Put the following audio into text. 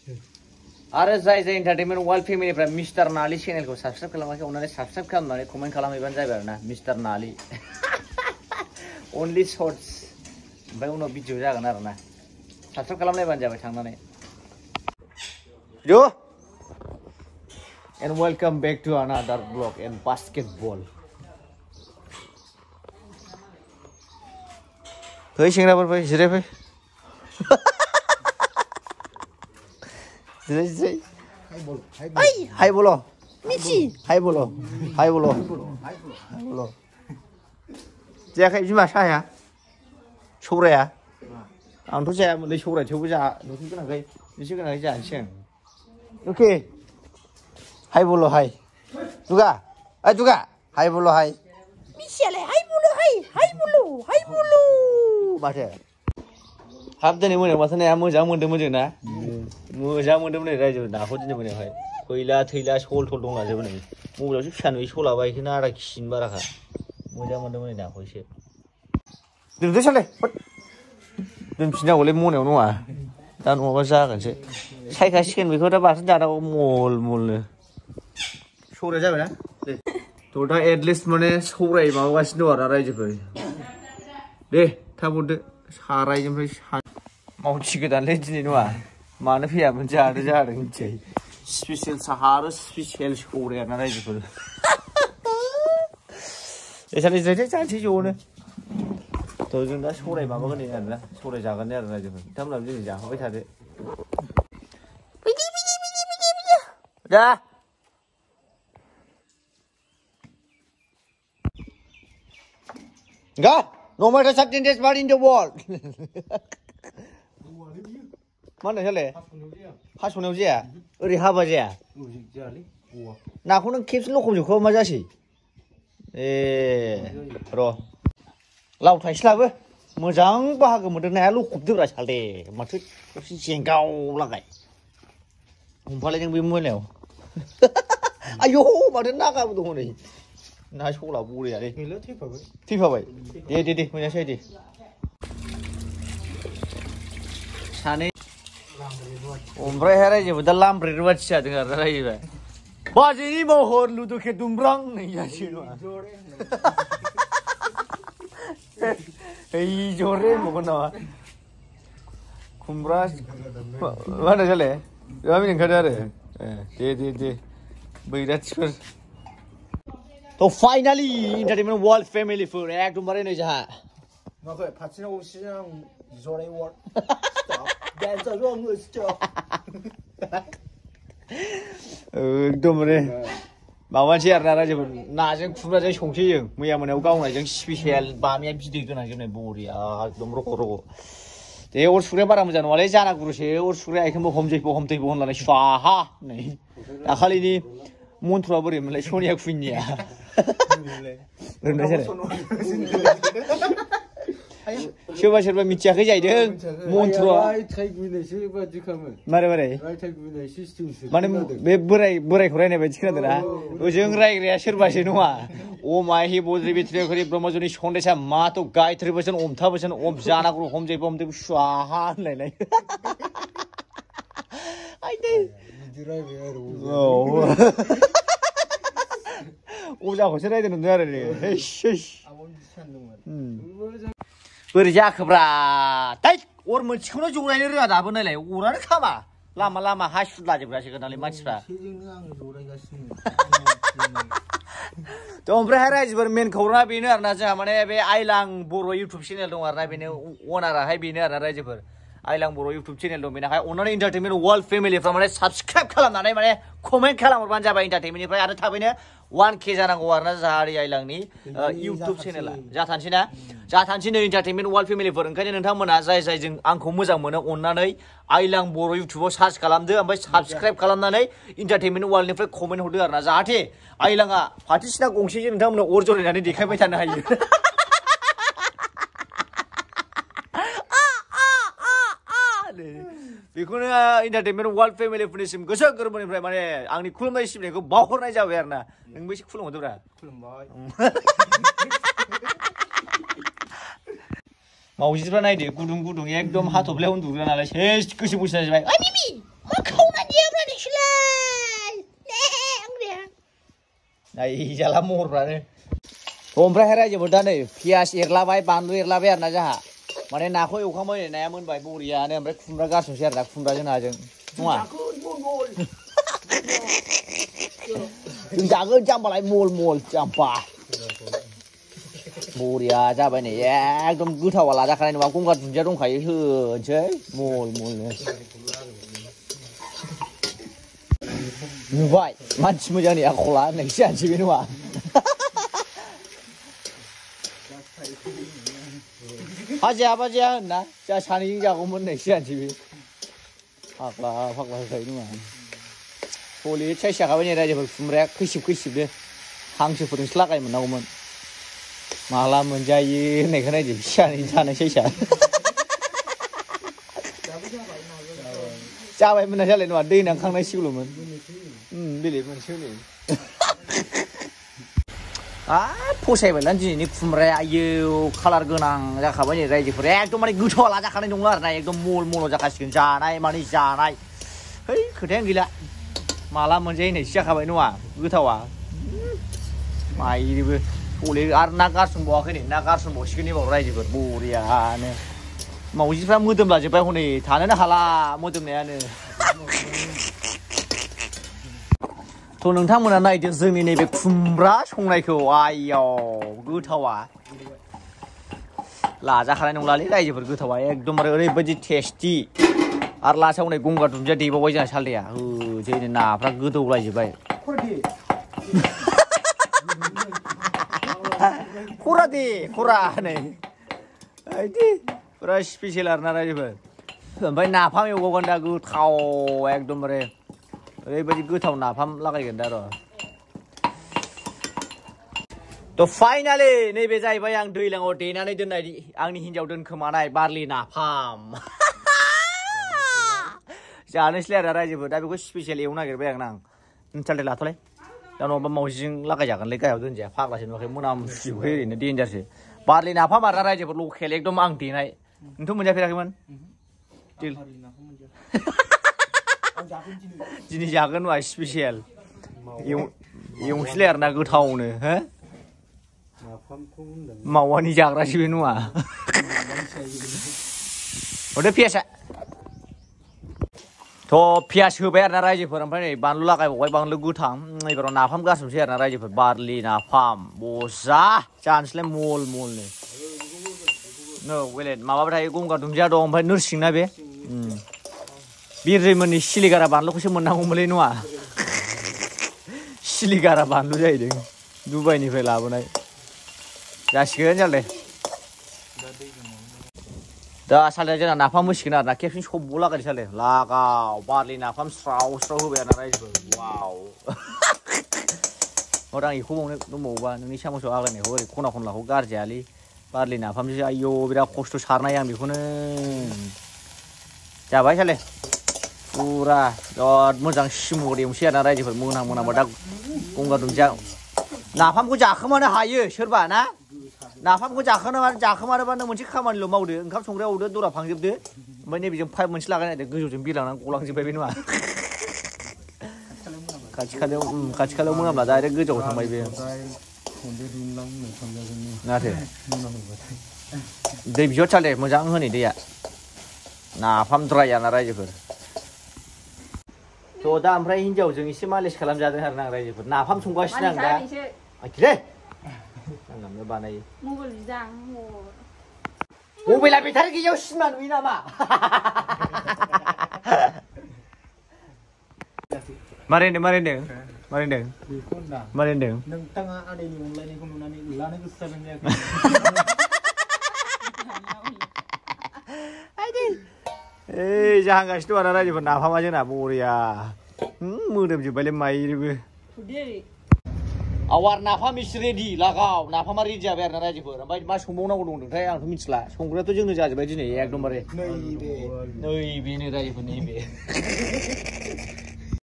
आरो जाय जाय एन्टारटेनमेन्ट वर्ल्ड फेमिलिफ्रा मिस्टार नाली चेनेलखौ साबस्क्राइब खालामाखै अननानै साबस्क्राइब खालामनानै कमेन्ट खालामहैबानो जाबाय आरोना मिस्टार नाली अनलि शर्ट्स ओमफ्राय उनाव भिडिअ जागोन आरोना साबस्क्राइब खालामलायबानो जाबाय थांनानै video and welcome back to another vlog and basketball fै सेंग्राफोर फै जिराय फै जिराय जिराय हाय बल मिथि हाय बल जायाखै बिमा साहाया सौराया आंथ' जायामोनलै सौराय थेवबो जा नोंसोर गोनांखाय जानोसै आं अके हाय बल हाय दुगा ओइ दुगा हाय बल हाय मिथियालाय हाय बल माथो हाब दिनै मोनायाव माथो नाया मोजां मोन्दोंमोन जोंना मोजां मोन्दोंमोन नै रायजो नाखौ दिनै मोनायावहाय फैला थैला सल दंलाजोबो नै मबाइलावसो फिसा नुयो सलाबा बेखौनो आधा केजिनि बाराखा मोजां मोन्दोंमोन नै नाखौ एसे दोनदो सालै दोनफिननांगौलै मनायाव नङा दा नङाबा जागोनसो सायखासिगोन बेखौ दा बाथोन जानांगौ मल मलनो सौराय जाबायना थ' दा एटलिस्ट माने सौराय माबागासिनो दं आरोना रायजोफोर दे थाब हरदो सारायनिफ्राय मावथि गोदानलै दिनै नङा मानो फैयामोन जादों मिथियाय स्पेसियेल साहा आरो स्पेसियेल सौराय आरोना रायजोफोर एसालै जिरायदो जानोसै ज'नो थ' जों दा सौराय माबागोन आरोना सौराय जागोन आरो रायजोफोर नोंथांमोनहाबो दिनै जाहोबाय थादो दा Enggak, no matter something that's bad in the world. Mana sale? Hasunau जाया? ओरै हाबा जाया? नाखौ नों खेबसे लखबजोबखौ मा जासै? र' लाव थाइसेलाबो मोजां बाहागो मोनदों नाया लखबदोब्रा साले माथो खेबसे जेंगावलागाय हमफालाय नों बे मोनायाव आयौ माथो नागाबो दङ नै ना सला बरियालै थैफाबाय दे मोजांसै दे सानै ओमफ्रायहाय रायजोबो दा लामब्रे रुवाथि जादों आरो रायजोबा बाजैनि महर लुदुखे दुमब्रां नै जासिगोन नङा जरे होनबावगोन नामा खुमब्रा मा होनो साले मा मिनिं ओंखारदों आरो दे बैराथिफोर थ' फाइनालि एन्टारटेनमेन्ट वर्ल्ड फेमिलिफोर एकदमबारे नै जोंहा माखै फाथिना गंसेजों आं जराय वार्ड एकदमबारे माबानोसै आरोना रायजोफोर नाजों खुमब्राजों संसै जों मैया मोनायाव गावनायजों स्पेसियेल बामिया बिदै गोनांजोबनाय बरिया एकदम रग' दे अर सुग्राया बारा मोजां नङालै जानागुरुसो अर सुग्राया एखनबो हमजैग होनलाय स्वाहा नै दाखालिनि मन्थ्रआ बोरै मोनलाय सनिया कुइननिया सोरबा मिथियाखै जाहैदों मन्थ्रआ मारै माने बे बोरायखौ रायनाय बायदि खोनादों ना ओजों रायग्राया सोरबासो नङा ओम आहि बद्रि बित्रियखरि ब्रह्मजनि सन्देशा मातो गायत्री बचन ओमथा बचन ओम जानागुरु हमजैग स्वाहा होनलायनाय अजाखौसो रायदों नंदों आरो बोरै जाखोब्रा दै अर मोनसेखौनो जरायनो रोङा दाबो नायलाय अरानो खामा लामा हासुद लाजोबग्रासो गोनांलै मानसिफ्रा थ' ओमफ्रायहाय रायजोफोर मेन खौराङा बेनो आरोना जोंहा माने बे आइलां बर' इउटुब चेनेल दं आरोना बेनो अनाराहाय बेनो आरोना रायजोफोर आइलां बर' इउटुब चेनेल दं बेनिखाय अननानै एन्टारटेनमेन्ट वर्ल्ड फेमिलिफ्रा माने साबस्क्राइब खालामनानै माने कमेन्ट खालामहरबानो जाबाय एन्टारटेनमेन्टनिफ्राय आरो थाबैनो 1K जानांगौ आरोना जाहारि आइलांनि इउटुब चेनेला जाथानसै नै एन्टारटेनमेन्ट वर्ल्ड फेमिलिफोर ओंखायनो नोंथांमोना जाय जों आंखौ मोजां मोनो अननानै आइलां बर' इउटुबाव सार्च खालामदो ओमफ्राय साबस्क्राइब खालामनानै एन्टारटेनमेन्ट वर्ल्डनिफ्राय कमेन्ट हरदो आरोना जाहाथे आइलाङा फाथिसिना गंसेजों नोंथांमोननो अर जरायनानै देखायबाय थानो हायो बेखौनो एन्टारटेनमेन्ट वर्ल्ड फेमिलिफोरनिसिम गोसो गोरबोनिफ्राय माने आंनि खुलुमनाय सिबिनायखौ बावहरनाय जाबाय आरोना नोंबो एसे खुलुमहरदोब्रा खुलुमबाय मावजिफ्रा नायदो गुदुं एकदम हाथफ्लायाव उन्दुग्रा नालाय सेस गोसो जाबाय नाय जाला महरफ्रानो ओमफ्राय रायजोफोर दा नै पियास एरलाबाय बानलु एरलाबाय आरोना जोंहा माने नाखौ एवखांबाय नाया मोनबाय बरियानो ओमफ्राय खुमब्रा गारसनसै आरोना खुमब्राजों नाजों नङा जों जागोन जाम्बालाय मल मल जाम्बा बरिया जाबाय नै एकदम गोथावा लाजाखानाय नङा गंगार दुन्दिया दंखायो होनोसै मल मलनो नुबाय मानसि मोजांनि आखला नोंसो जानोसै बे नङा हाजिया होनना जा सानैजों जागौमोन नोंसो जानोसै बे फाग्ला होखायो नङा सलिड साइज जाखाबाय नै रायजोफोर खुमब्राया खैसिबनो हांसोफोरजोंसो लागाय मोननांगौमोन माला मोनजायो होननायखौ नायदो सानैजों जानाय साइजआ जाबायमोन ना जालाय नङा दै नांखांनायसिगौल'मोन बेलेग मोनसे नै फसायबायलां दिनैनि खुमब्राया आयौ कालार गोनां जाखाबाय नै रायजोफोर एकदम माने गोथावा लाजाखानाय नंला आरोना एकदम मल जाखासिगोन जानाय माने जानाय है खोथायानो गैला माला मोनजायो होननायसो जाखाबाय नङा गोथावा माइरिबो सले आरो ना गारसनबावाखै नै ना गारसनबावसिगोन एबार रायजोफोर बरियानो मावजिफ्रा मोदोमलाजोब्बाय हनै थानोनो हाला मोदोमनायानो थ' नोंथांमोना नायदो जोंनि नैबे खुमब्रा संनायखौ आइयाव गोथावा लाजाखानाय नंलालै रायजोफोर गोथावा एकदमबारे ओरैबायदि टेस्टि आरो लासाव नै गंगार दुन्दिया दैबावबाय जोंहा सालदाया होजोंनो नाफ्रा गोदौलायजोब्बाय खरा नै ओइदि फुरा स्पेसियेल आरोना रायजोफोर ओमफ्राय नाफाम एवबावगोन दा गोथाव एकदमबारे ओरैबायदि गोथाव नाफाम लागायगोन दा र' थ' फाइनालि नैबे जाहैबाय आं दैज्लाङाव देनानै दोननाय आंनि हिन्जाव दोनखोमानाय बारलि नाफाम जानोसैलाय आरो रायजोफोर दा बेखौ स्पेसियेल एवनो नागिरबाय आं सालथे लाथ'लाय दा नङाबा मावजिजों लागायजागोनलै गाहायाव दोनजाया फाग्लासो नुवाखै मोनामसुजोबखायो ओरैनो देन्जारसो बारलि नाफाम आरो रायजोफोर लकेल एकदम आं देनाय नोंथ' मोनजाफेराखैमोन दिनै जागोन नङा स्पेसियेल एवनोसैलाय आरोना गोथावनो हो मावानि जाग्रासो बे नङा हरदो पियासा थ' पियास होबाय आरोना रायजोफोर ओमफ्राय नै बानलु लागायबावबाय बानलु गोथां एबाराव नाफाम गारसनसै आरोना रायजोफोर बारलि नाफाम बजा जानोसैलाय मलनो नो वेलेट माबाबो थायो गंगार दुन्दिया दं ओमफ्राय नोरसिंना बे बिरजैमोननि सिलिगारा बानलुखौसो मोननांगौमोनलै नङा सिलिगारा बानलु जाहैदों दुबाइनिफ्राय लाबोनाय जासिगोन जाले दा सालथे जोंना नाफाम होसिगोन आरोना खेबसेनो सबबो लागायदो सालथे लागाव बारलि नाफाम स्राव होबाय आरोना रायजोफोर वाव हर आं बेखौ बावनो दंबावोबा नोंनि सामसआव आगायनायखौ ओरै खना खनलाखौ गारजायालै बारलि नाफामसो आयौ बिराद खस्थ' सारनाय आं बेखौनो जाबाय साले फुरा बिराद मोजां सिमर एवनोसै आरोना रायजोफोर मोनांबा दा गंगार दुन्दिया नाफामखौ जाखोमानो हायो सोरबा ना नाफामखौ जाखोमानोबा नों मोनसे खामानिल' मावदो ओंखाम संग्रायाव हरदो दरा फांजोबदो ओमफ्राय नैबेजों पाइप मोनसे लागायनायदो गोजौजों बिरलांनानै गलांजोब्बाय बे नङा खाथि खालायाव मोनाब्ला डाइरेक्ट गोजौआव थांबाय बे नाथो दै बिहर साले मोजां होनै दैया नाफाम द्राय आरोना रायजोफोर थ' दा ओमफ्राय हिन्जावजों एसे मालिस खालामजादों आरोना आं रायजोफोर नाफाम संगासिनो आं दा आखिलै आंनावनो बानायो मबाइला बेटारि गैयियाव सिमा नुयो नामा मारै होनदों नोंथाङा आदैनि अनलायनायखौ नुनानै लानो गोसो जादों जायाखै ओइ जाहांगासिनो दं आरोना रायजोफोर नाफामा जोंना बरिया मोदोमजोब्बायलै माइरिबो आवार नाफाम इस रेडि लागाव नाफामा रेडि जाबाय आरोना रायजोफोर ओमफ्राय मा संबावनांगौ दंथाय आंथ' मिथिला संग्रायाथ' जोंनो जाजोब्बाय दिनै एकदमबारे नैबेनो रायजोफोर नैबे